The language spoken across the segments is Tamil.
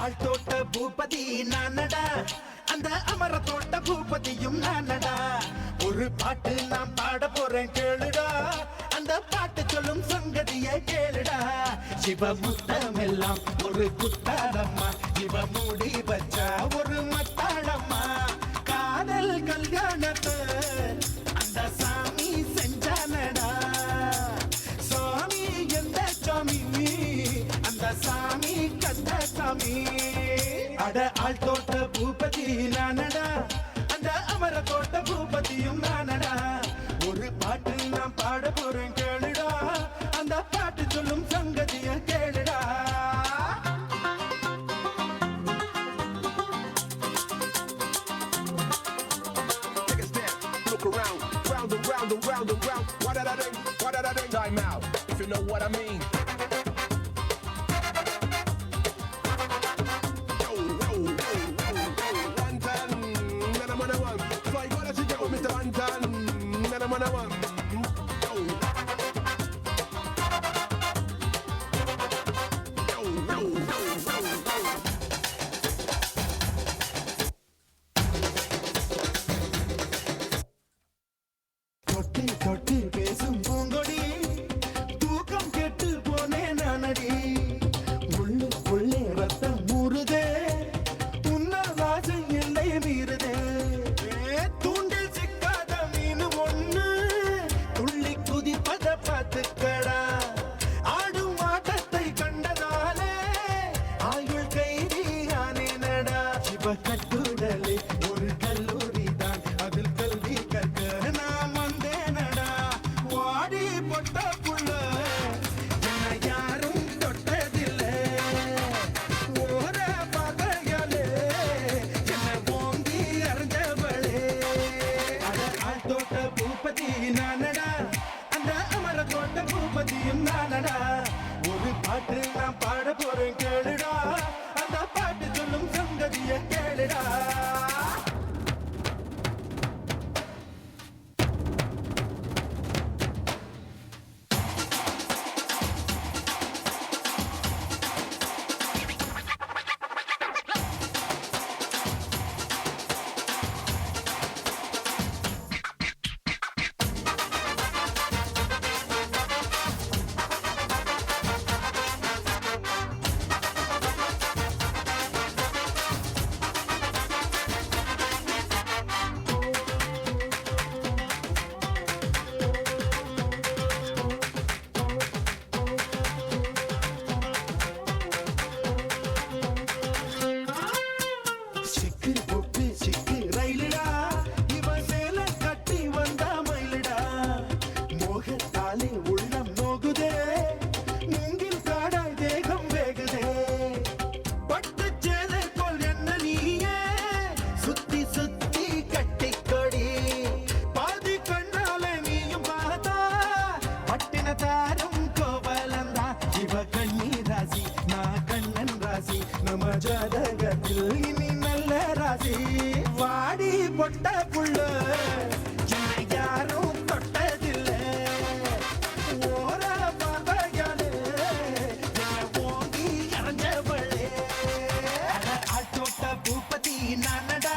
ஆள் தோட்ட பூபதி நானடா, அந்த அமர தோட்ட பூபதியும் நானடா. ஒரு பாட்டு நான் பாட போறேன் கேளுடா, அந்த பாட்டு சொல்லும் சங்கதியை கேளுடா. சிவ முத்தமெல்லாம் ஒரு குத்தாடம்மா, இவ மூடி வச்சா ஒரு மத்தாளம்மா. காதல் கல்யாணத்தை அந்த சாமி செஞ்சானடா. சாமி எந்த சாமி, அந்த சாமி கந்த சாமி. அட ஆள் தோட்ட பூபதி நானடா, அந்த அமர தோட்ட பூபதியும் நானடா. ஒரு பாட்டு நான் பாட போறேன் கேளுடா, அந்த பாட்டு சொல்லும் சங்கதிய கேளுடா. Take a step, look around, round and round and round and round. What did I do? What did I do? Time out, if you know what I mean. தொட்டு தொட்டு பேசும் பூங்கொடி, தூக்கம் கெட்டு போனேன் நானடி. உள்ளுக்குள்ளே ரத்தம் ஊறுதே, உன்னால் ஆசை எல்லை மீறுதே. தூண்டில் சிக்காத மீன் ஒண்ணு துள்ளி குதிப்பத பார்த்துக்கடா. ஆடும் ஆட்டத்தை கண்டதாலே ஆயுள் கைதி ஆனேனடா. சிவ கட்டுடலே ஒரு கல்லூரி தான், அதில் கல்வி கற்க நான் வந்தேனடா. வாடி பொட்ட புள்ள என்னை யாரும் தொட்டதில்லை. ஓர பகையாலே என்னை ஓங்கி அறிஞ்சவளே. அட ஆள் தோட்ட பூபதி நானடா, அந்த அமர தோட்ட பூபதியும் நானடா. ஒரு பாட்டு நான் பாட போறேன் கேளுடா, அந்த பாட்டு சொல்லும் சங்கதிய கேளுடா. சிக்கு பொட்டு சிக்கு ரயிலுடா, இவன் சேல கட்டி வந்தா மயிலுடா. மோகத்தாலே உள்ளம் நோகுதே, மூங்கில் காடாய் தேகம் வேகுதே. பட்டு சேலை போல் என்ன நீயே சுத்தி சுத்தி கட்டிக்கொடி. பாதி கண்ணாலே நீயும் பார்த்தா பட்டின தாரும் கோவலந்தா. இவ கண்ணி ராசி, நான் கண்ணன் ராசி, நம்ம ஜாதகத்தில் இனி நல்ல ராசி. வாடி பொட்ட புள்ள என்னை யாரும் தொட்டதில்லை. ஓர பகையாலே என்னை ஓங்கி அறிஞ்சவளே. ஆள் தோட்ட பூபதி நானடா,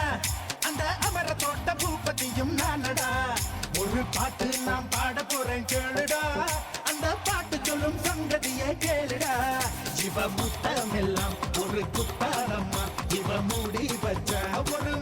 அந்த அமர தோட்ட பூபதியும் நானடா. ஒரு பாட்டு நான் பாட போறேன் கேளுடா, அந்த பாட்டு சொல்லும் சங்கதியை கேளுடா. சிவ முத்தமெல்லாம் ஒரு குத்தாரம்மா, இவ மூடி வச்ச ஒரு